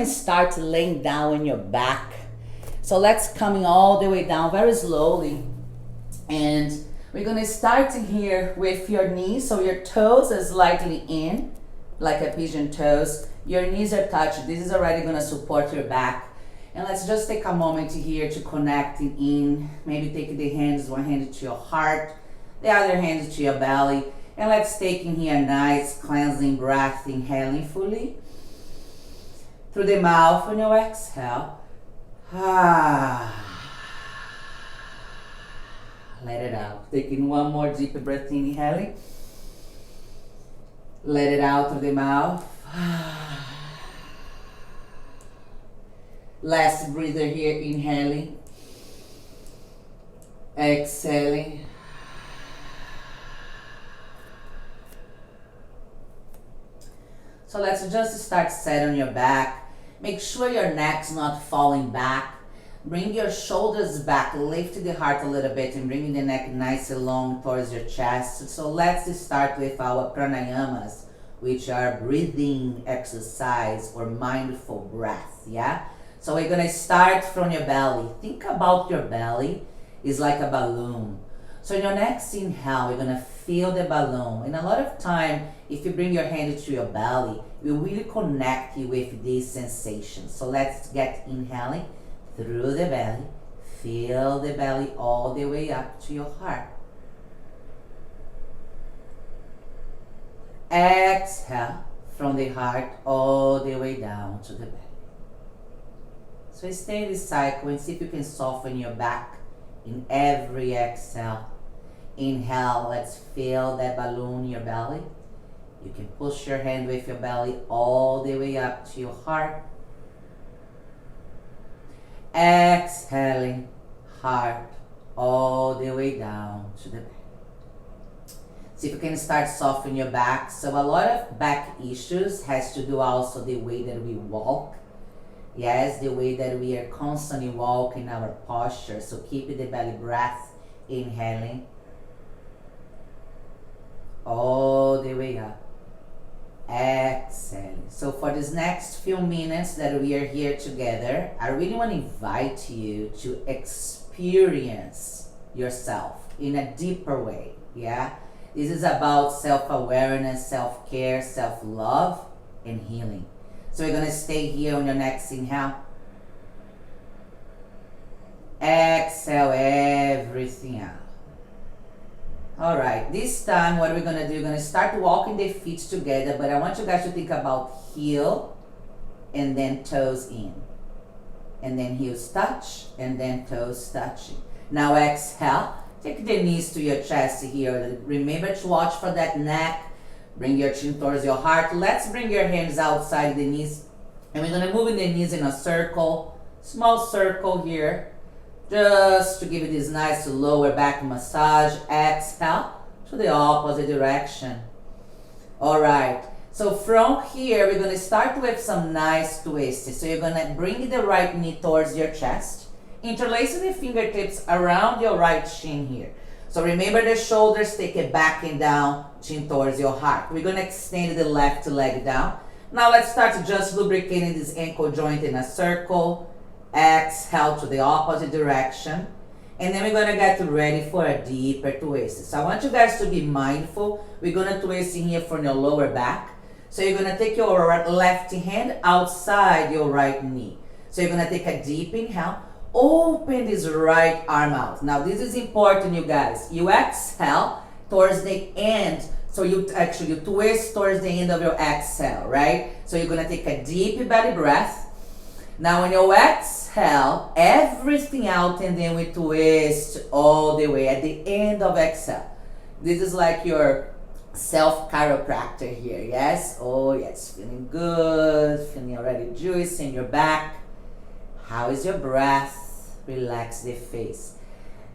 Start laying down on your back. So let's coming all the way down very slowly. And we're gonna start here with your knees. So your toes are slightly in, like a pigeon toes. Your knees are touched. This is already gonna support your back. And let's just take a moment here to connect in. Maybe take the hands, one hand to your heart, the other hand to your belly. And let's take in here a nice cleansing breath, inhaling fully. Through the mouth on your exhale. Let it out. Taking one more deep breath in, inhaling. Let it out through the mouth. Last breather here, inhaling. Exhaling. So let's just start set on your back. Make sure your neck's not falling back. Bring your shoulders back, lift the heart a little bit and bring the neck nice and long towards your chest. So let's start with our pranayamas, which are breathing exercise or mindful breath, yeah? So we're gonna start from your belly. Think about your belly is like a balloon. So in your next inhale, we're gonna feel the balloon. And a lot of time, if you bring your hand to your belly, we really connect you with these sensations. So let's get inhaling through the belly. Feel the belly all the way up to your heart. Exhale from the heart all the way down to the belly. So stay in this cycle and see if you can soften your back in every exhale. Inhale, let's feel that balloon in your belly. You can push your hand with your belly all the way up to your heart. Exhaling, heart all the way down to the back. See if you can start softening your back. So a lot of back issues has to do also the way that we walk. Yes, the way that we are constantly walking our posture. So keep the belly breath, inhaling all the way up. Exhaling. So for this next few minutes that we are here together, I really want to invite you to experience yourself in a deeper way. Yeah, this is about self-awareness, self-care, self-love, and healing. So we're gonna stay here on your next inhale. Exhale everything out. All right, this time what we're gonna do, we're gonna start walking the feet together, but I want you guys to think about heel and then toes in. And then heels touch and then toes touching. Now exhale, take the knees to your chest here. Remember to watch for that neck. Bring your chin towards your heart. Let's bring your hands outside the knees. And we're gonna move in the knees in a circle, small circle here. Just to give it this nice lower back massage. Exhale to the opposite direction. All right. So from here, we're going to start with some nice twists. So you're going to bring the right knee towards your chest. Interlace the fingertips around your right shin here. So remember the shoulders, take it back and down, chin towards your heart. We're going to extend the left leg down. Now let's start just lubricating this ankle joint in a circle. Exhale to the opposite direction. And then we're going to get ready for a deeper twist. So I want you guys to be mindful. We're going to twist in here from your lower back. So you're going to take your left hand outside your right knee. So you're going to take a deep inhale. Open this right arm out. Now this is important, you guys. You exhale towards the end. So you twist towards the end of your exhale, right? So you're going to take a deep belly breath. Now when you exhale, everything out and then we twist all the way at the end of exhale. This is like your self-chiropractor here, yes? Oh yes, feeling good, feeling already juicy in your back. How is your breath? Relax the face.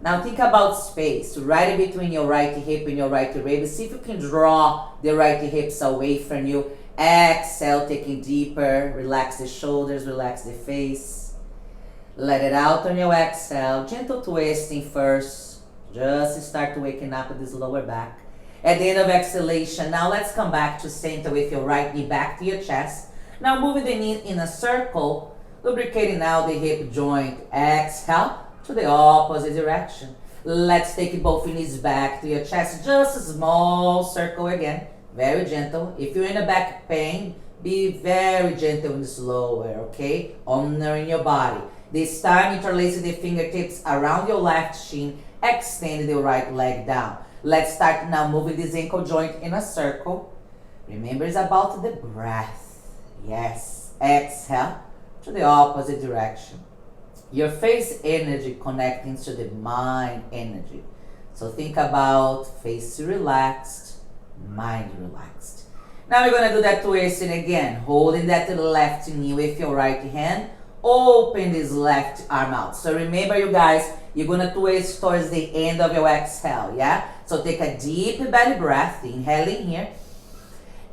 Now think about space, right between your right hip and your right rib. See if you can draw the right hips away from you. Exhale, taking deeper. Relax the shoulders, relax the face. Let it out on your exhale. Gentle twisting first. Just start waking up with this lower back. At the end of exhalation, now let's come back to center with your right knee back to your chest. Now moving the knee in a circle, lubricating now the hip joint. Exhale to the opposite direction. Let's take both knees back to your chest. Just a small circle again. Very gentle. If you're in a back pain, be very gentle and slower, okay? Honoring your body. This time, interlacing the fingertips around your left shin. Extend the right leg down. Let's start now moving this ankle joint in a circle. Remember, it's about the breath. Yes. Exhale to the opposite direction. Your face energy connecting to the mind energy. So think about face relaxed, mind relaxed. Now we're going to do that twisting again. Holding that left knee with your right hand. Open this left arm out. So remember, you guys, you're going to twist towards the end of your exhale, yeah? So take a deep belly breath. Inhaling here.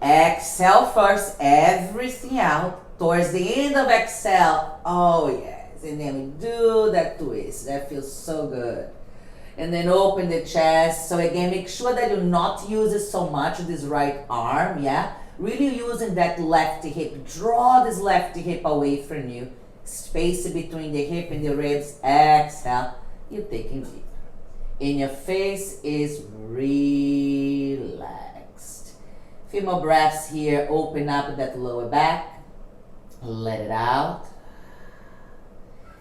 Exhale first, everything out. Towards the end of exhale. Oh, yes. And then we do that twist. That feels so good. And then open the chest. So again, make sure that you not use it so much, this right arm, yeah? Really using that left hip. Draw this left hip away from you. Space between the hip and the ribs. Exhale. You're taking deep. And your face is relaxed. Few more breaths here. Open up that lower back. Let it out.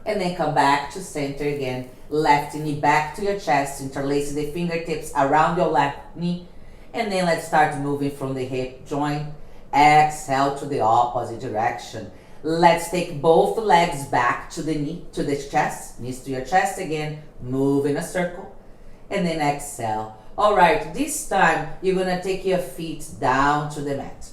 And then come back to center again. Left knee back to your chest. Interlace the fingertips around your left knee. And then let's start moving from the hip joint. Exhale to the opposite direction. Let's take both legs back to the knee, to the chest. Knees to your chest again. Move in a circle. And then exhale. All right, this time you're going to take your feet down to the mat.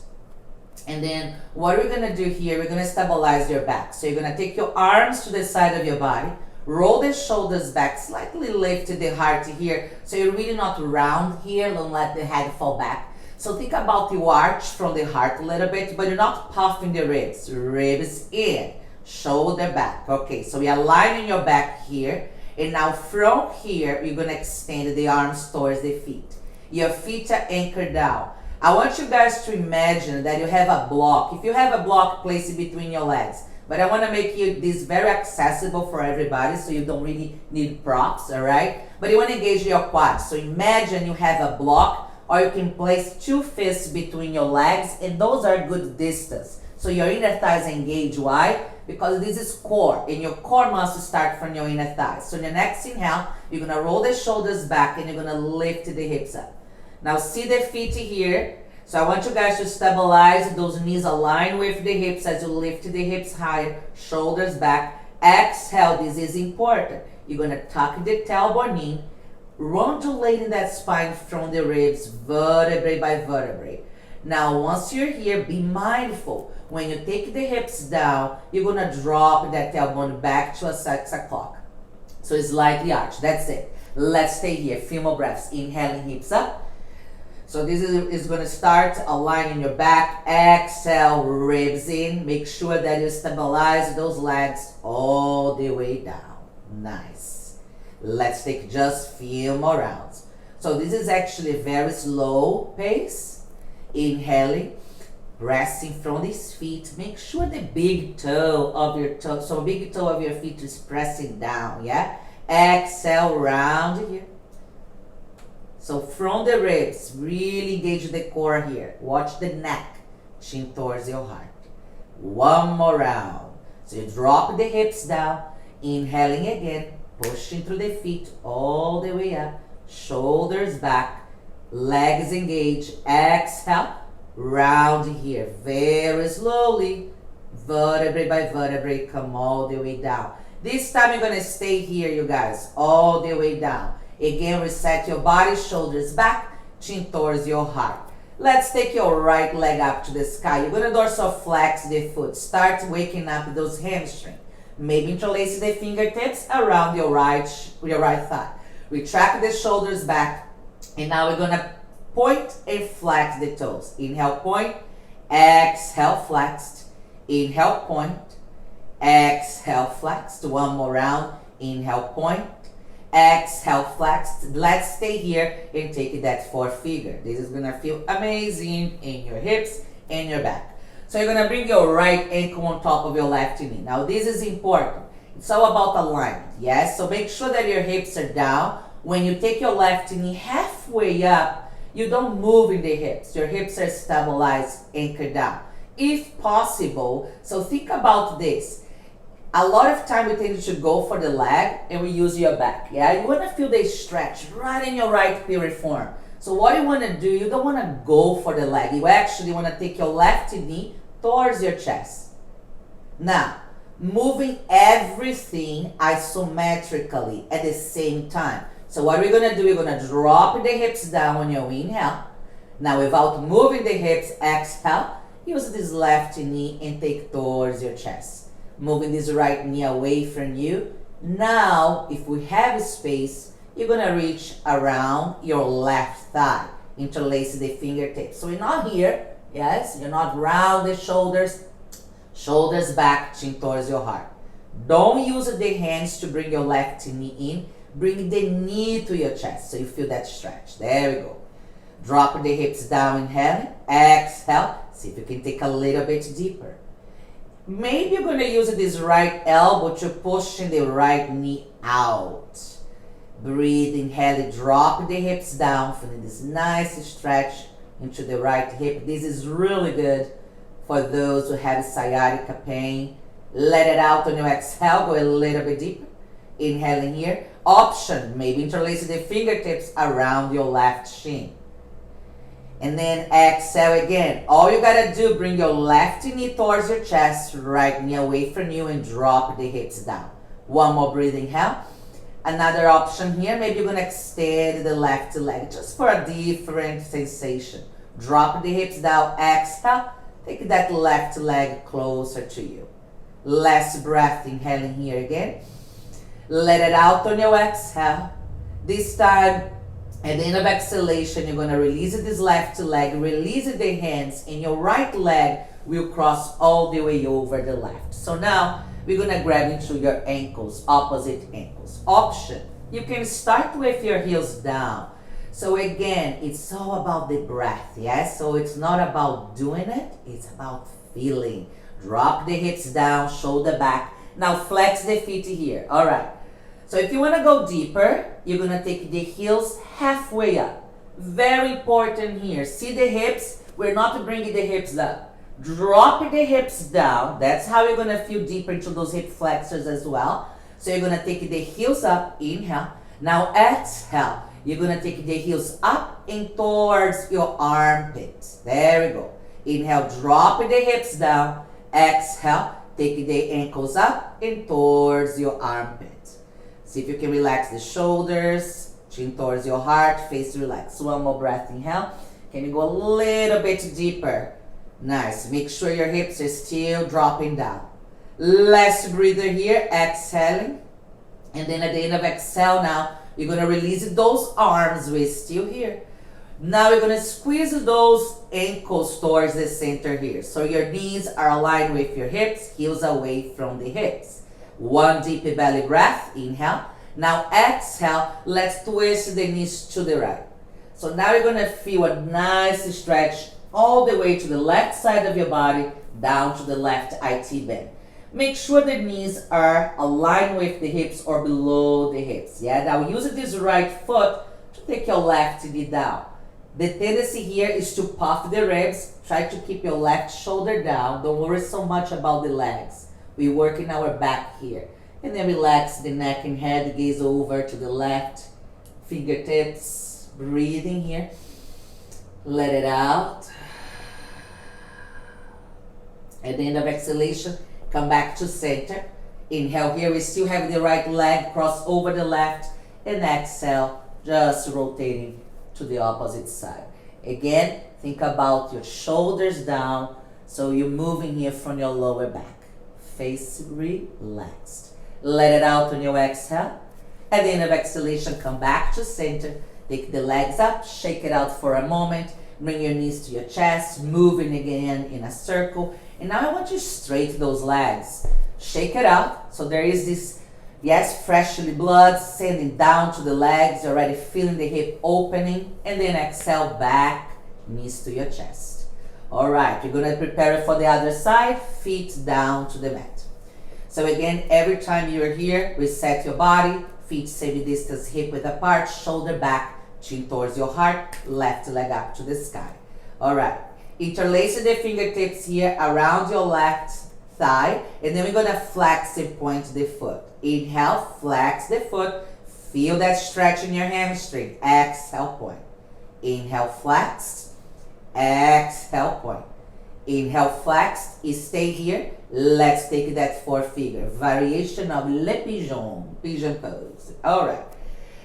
And then what we're going to do here, we're going to stabilize your back. So you're going to take your arms to the side of your body. Roll the shoulders back, slightly lift the heart here. So you're really not round here, don't let the head fall back. So think about the arch from the heart a little bit, but you're not puffing the ribs. Ribs in, shoulder back. Okay, so we are aligning your back here. And now from here, you're going to extend the arms towards the feet. Your feet are anchored down. I want you guys to imagine that you have a block. If you have a block, place it between your legs. But I want to make this very accessible for everybody, so you don't really need props, all right? But you want to engage your quads. So imagine you have a block, or you can place two fists between your legs, and those are good distance. So your inner thighs engage. Why? Because this is core, and your core must start from your inner thighs. So in the next inhale, you're going to roll the shoulders back, and you're going to lift the hips up. Now see the feet here. So I want you guys to stabilize those knees, align with the hips as you lift the hips higher, shoulders back. Exhale, this is important. You're going to tuck the tailbone in, undulating that spine from the ribs, vertebrae by vertebrae. Now once you're here, be mindful. When you take the hips down, you're going to drop that tailbone back to a 6 o'clock. So slightly arch, that's it. Let's stay here, few more breaths. Inhaling, hips up. So this is going to start aligning your back. Exhale, ribs in. Make sure that you stabilize those legs all the way down. Nice. Let's take just few more rounds. So this is actually a very slow pace. Inhaling, pressing from these feet. Make sure the big toe of your toe, so big toe of your feet is pressing down, yeah? Exhale, round here. So from the ribs, really engage the core here. Watch the neck, chin towards your heart. One more round. So you drop the hips down, inhaling again, pushing through the feet all the way up. Shoulders back, legs engage. Exhale, round here. Very slowly, vertebrae by vertebrae, come all the way down. This time you're gonna stay here, you guys, all the way down. Again, reset your body, shoulders back, chin towards your heart. Let's take your right leg up to the sky. You're gonna dorsal flex the foot. Start waking up those hamstrings. Maybe interlace the fingertips around your right thigh. Retract the shoulders back. And now we're gonna point and flex the toes. Inhale, point. Exhale, flexed. Inhale, point. Exhale, flexed. One more round. Inhale, point. Exhale, flexed. Let's stay here and take that 4 figure. This is gonna feel amazing in your hips and your back. So you're gonna bring your right ankle on top of your left knee. Now this is important. It's all about alignment, yes? So make sure that your hips are down. When you take your left knee halfway up, you don't move in the hips. Your hips are stabilized, anchored down. If possible, so think about this. A lot of time we tend to go for the leg and we use your back, yeah? You wanna feel the stretch right in your right piriform. So what you wanna do, you don't wanna go for the leg. You actually wanna take your left knee towards your chest. Now, moving everything isometrically at the same time. So what we're gonna do, we're gonna drop the hips down on your inhale. Now without moving the hips, exhale. Use this left knee and take towards your chest. Moving this right knee away from you. Now, if we have space, you're gonna reach around your left thigh. Interlace the fingertips. So you're not here, yes? You're not round the shoulders. Shoulders back, chin towards your heart. Don't use the hands to bring your left knee in. Bring the knee to your chest so you feel that stretch. There we go. Drop the hips down, inhale, exhale. See if you can take a little bit deeper. Maybe you're going to use this right elbow to push the right knee out. Breathe, inhale, drop the hips down, feeling this nice stretch into the right hip. This is really good for those who have sciatica pain. Let it out on your exhale, go a little bit deeper. Inhaling here. Option, maybe interlace the fingertips around your left shin. And then exhale again. All you gotta do, bring your left knee towards your chest, right knee away from you, and drop the hips down. One more breathing inhale. Another option here, maybe you're gonna extend the left leg just for a different sensation. Drop the hips down, exhale. Take that left leg closer to you. Last breath, inhaling here again. Let it out on your exhale. This time, at the end of exhalation, you're going to release this left leg, release the hands, and your right leg will cross all the way over the left. So now, we're going to grab into your ankles, opposite ankles. Option, you can start with your heels down. So again, it's all about the breath, yes? So it's not about doing it, it's about feeling. Drop the hips down, shoulder back. Now flex the feet here, all right. So if you want to go deeper, you're going to take the heels halfway up. Very important here. See the hips? We're not bringing the hips up. Drop the hips down. That's how you're going to feel deeper into those hip flexors as well. So you're going to take the heels up. Inhale. Now exhale. You're going to take the heels up and towards your armpits. There we go. Inhale. Drop the hips down. Exhale. Take the ankles up and towards your armpits. See if you can relax the shoulders, chin towards your heart, face relax. One more breath, inhale. Can you go a little bit deeper? Nice. Make sure your hips are still dropping down. Last breather here, exhaling. And then at the end of exhale now, you're going to release those arms. We're still here. Now we're going to squeeze those ankles towards the center here. So your knees are aligned with your hips, heels away from the hips. One deep belly breath, inhale. Now exhale, let's twist the knees to the right. So now you're gonna feel a nice stretch all the way to the left side of your body, down to the left IT bend. Make sure the knees are aligned with the hips or below the hips. Yeah, now use this right foot to take your left knee down. The tendency here is to puff the ribs. Try to keep your left shoulder down. Don't worry so much about the legs. We work in our back here. And then relax the neck and head, gaze over to the left. Fingertips, breathing here. Let it out. At the end of exhalation, come back to center. Inhale here, we still have the right leg, cross over the left. And exhale, just rotating to the opposite side. Again, think about your shoulders down. So you're moving here from your lower back. Face relaxed. Let it out on your exhale. At the end of exhalation, come back to center. Take the legs up, shake it out for a moment. Bring your knees to your chest, moving again in a circle. And now I want you to straighten those legs. Shake it out. So there is this, yes, freshly blood sending down to the legs. You're already feeling the hip opening. And then exhale back, knees to your chest. All right, you're gonna prepare it for the other side, feet down to the mat. So again, every time you're here, reset your body, feet same distance, hip width apart, shoulder back, chin towards your heart, left leg up to the sky. All right, interlace the fingertips here around your left thigh, and then we're gonna flex and point the foot. Inhale, flex the foot, feel that stretch in your hamstring. Exhale, point. Inhale, flex. Exhale, point. Inhale, flex. Stay here. Let's take that four figure. Variation of le pigeon. Pigeon pose. All right.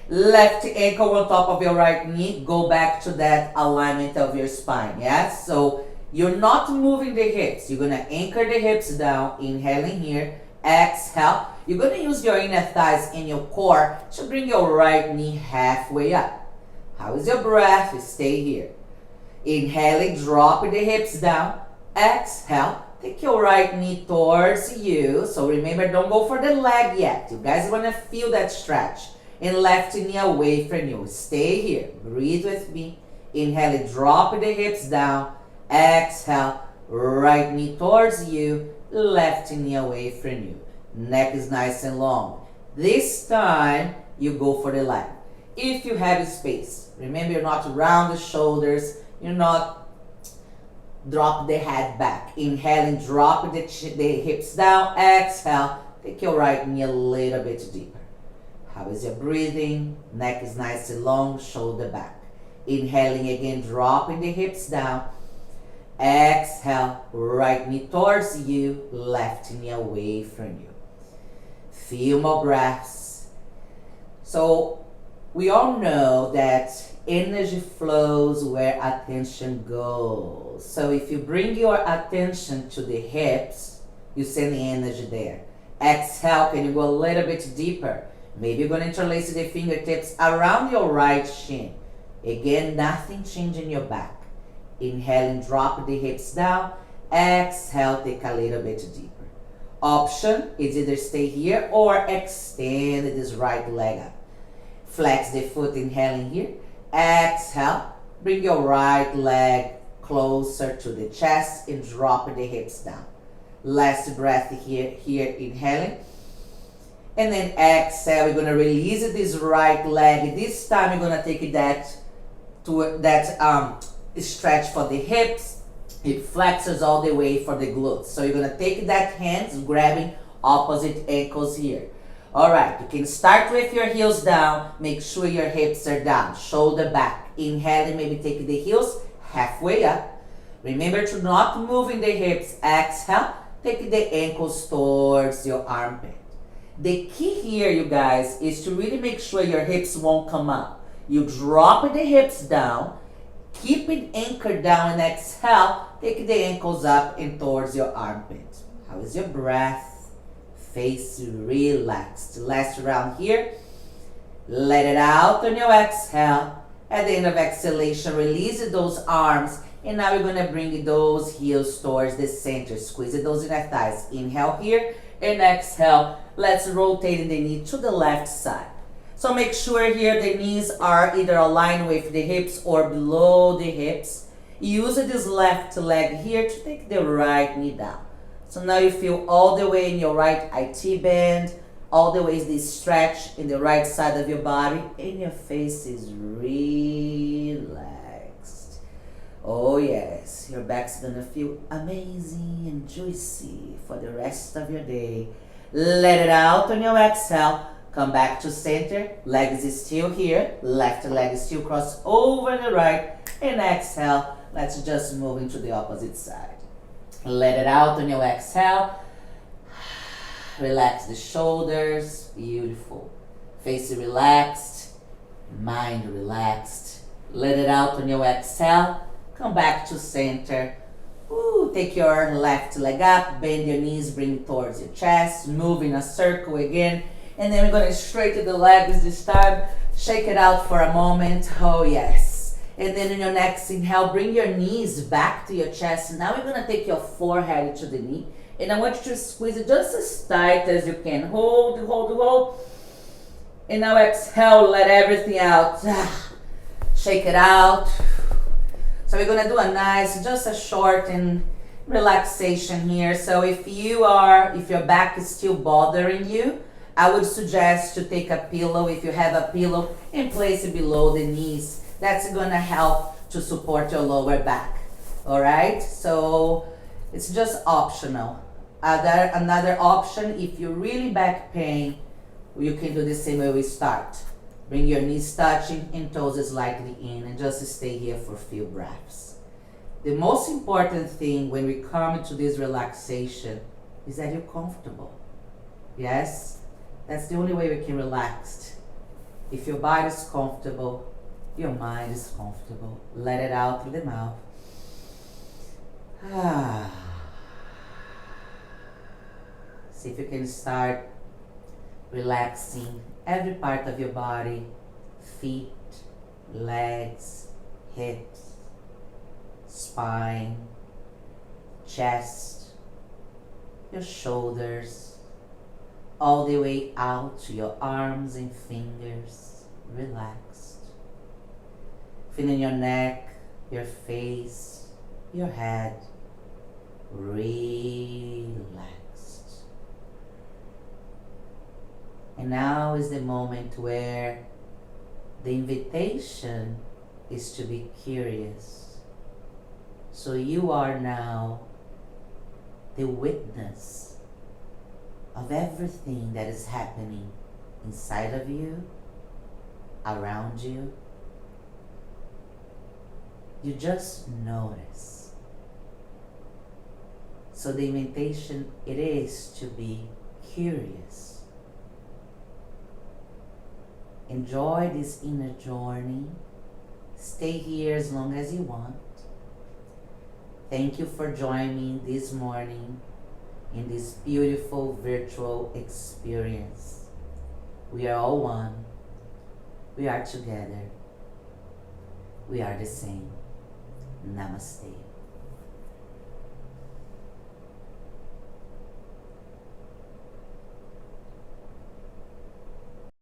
Left ankle on top of your right knee. Go back to that alignment of your spine. Yes? So you're not moving the hips. You're going to anchor the hips down. Inhaling here. Exhale. You're going to use your inner thighs and your core to bring your right knee halfway up. How is your breath? Stay here. Inhaling, drop the hips down. Exhale, take your right knee towards you. So remember, don't go for the leg yet. You guys want to feel that stretch. And left knee away from you. Stay here. Breathe with me. Inhaling, drop the hips down. Exhale, right knee towards you. Left knee away from you. Neck is nice and long. This time, you go for the leg. If you have space, remember you're not round the shoulders, you're not drop the head back. Inhaling, drop the hips down. Exhale, take your right knee a little bit deeper. How is your breathing? Neck is nice and long, shoulder back. Inhaling again, dropping the hips down. Exhale, right knee towards you, left knee away from you. Few more breaths. So we all know that energy flows where attention goes. So if you bring your attention to the hips, you send the energy there. Exhale, can you go a little bit deeper? Maybe you're going to interlace the fingertips around your right shin. Again, nothing changing your back. Inhaling, drop the hips down. Exhale, take a little bit deeper. Option is either stay here or extend this right leg up. Flex the foot, inhaling here. Exhale, bring your right leg closer to the chest and drop the hips down. Last breath here, inhaling. And then exhale, we're going to release this right leg. This time we're going to take that to that stretch for the hips. It flexes all the way for the glutes. So you're going to take that hands, grabbing opposite ankles here. All right, you can start with your heels down. Make sure your hips are down, shoulder back. Inhaling, maybe take the heels halfway up. Remember to not move in the hips. Exhale, take the ankles towards your armpit. The key here, you guys, is to really make sure your hips won't come up. You drop the hips down, keep it anchored down, and exhale, take the ankles up and towards your armpit. How is your breath? Face relaxed. Last round here. Let it out on your exhale. At the end of exhalation, release those arms. And now we're going to bring those heels towards the center. Squeeze those inner thighs. Inhale here and exhale. Let's rotate the knee to the left side. So make sure here the knees are either aligned with the hips or below the hips. Use this left leg here to take the right knee down. So now you feel all the way in your right IT band, all the way this stretch in the right side of your body, and your face is relaxed. Oh yes, your back's gonna feel amazing and juicy for the rest of your day. Let it out on your exhale. Come back to center. Legs is still here. Left leg is still crossed over the right. And exhale. Let's just move into the opposite side. Let it out on your exhale. Relax the shoulders. Beautiful. Face relaxed. Mind relaxed. Let it out on your exhale. Come back to center. Take your left leg up. Bend your knees. Bring it towards your chest. Move in a circle again. And then we're going to straighten the legs this time. Shake it out for a moment. Oh, yes. And then in your next inhale, bring your knees back to your chest. Now we're going to take your forehead to the knee. And I want you to squeeze it just as tight as you can. Hold, hold, hold. And now exhale, let everything out. Shake it out. So we're gonna do a nice, just a short and relaxation here. So if your back is still bothering you, I would suggest to take a pillow. If you have a pillow, and place it below the knees. That's gonna help to support your lower back. All right, so it's just optional. Another option, if you're really back pain, you can do the same way we start. Bring your knees touching and toes slightly in, and just stay here for a few breaths. The most important thing when we come to this relaxation is that you're comfortable. Yes? That's the only way we can relax. If your body is comfortable, your mind is comfortable. Let it out through the mouth. See if you can start relaxing every part of your body, feet, legs, hips, spine, chest, your shoulders, all the way out to your arms and fingers, relaxed. Feeling your neck, your face, your head, relaxed. And now is the moment where the invitation is to be curious. So you are now the witness of everything that is happening inside of you, around you. You just notice. So the invitation, it is to be curious. Enjoy this inner journey. Stay here as long as you want. Thank you for joining me this morning in this beautiful virtual experience. We are all one. We are together. We are the same. Namaste.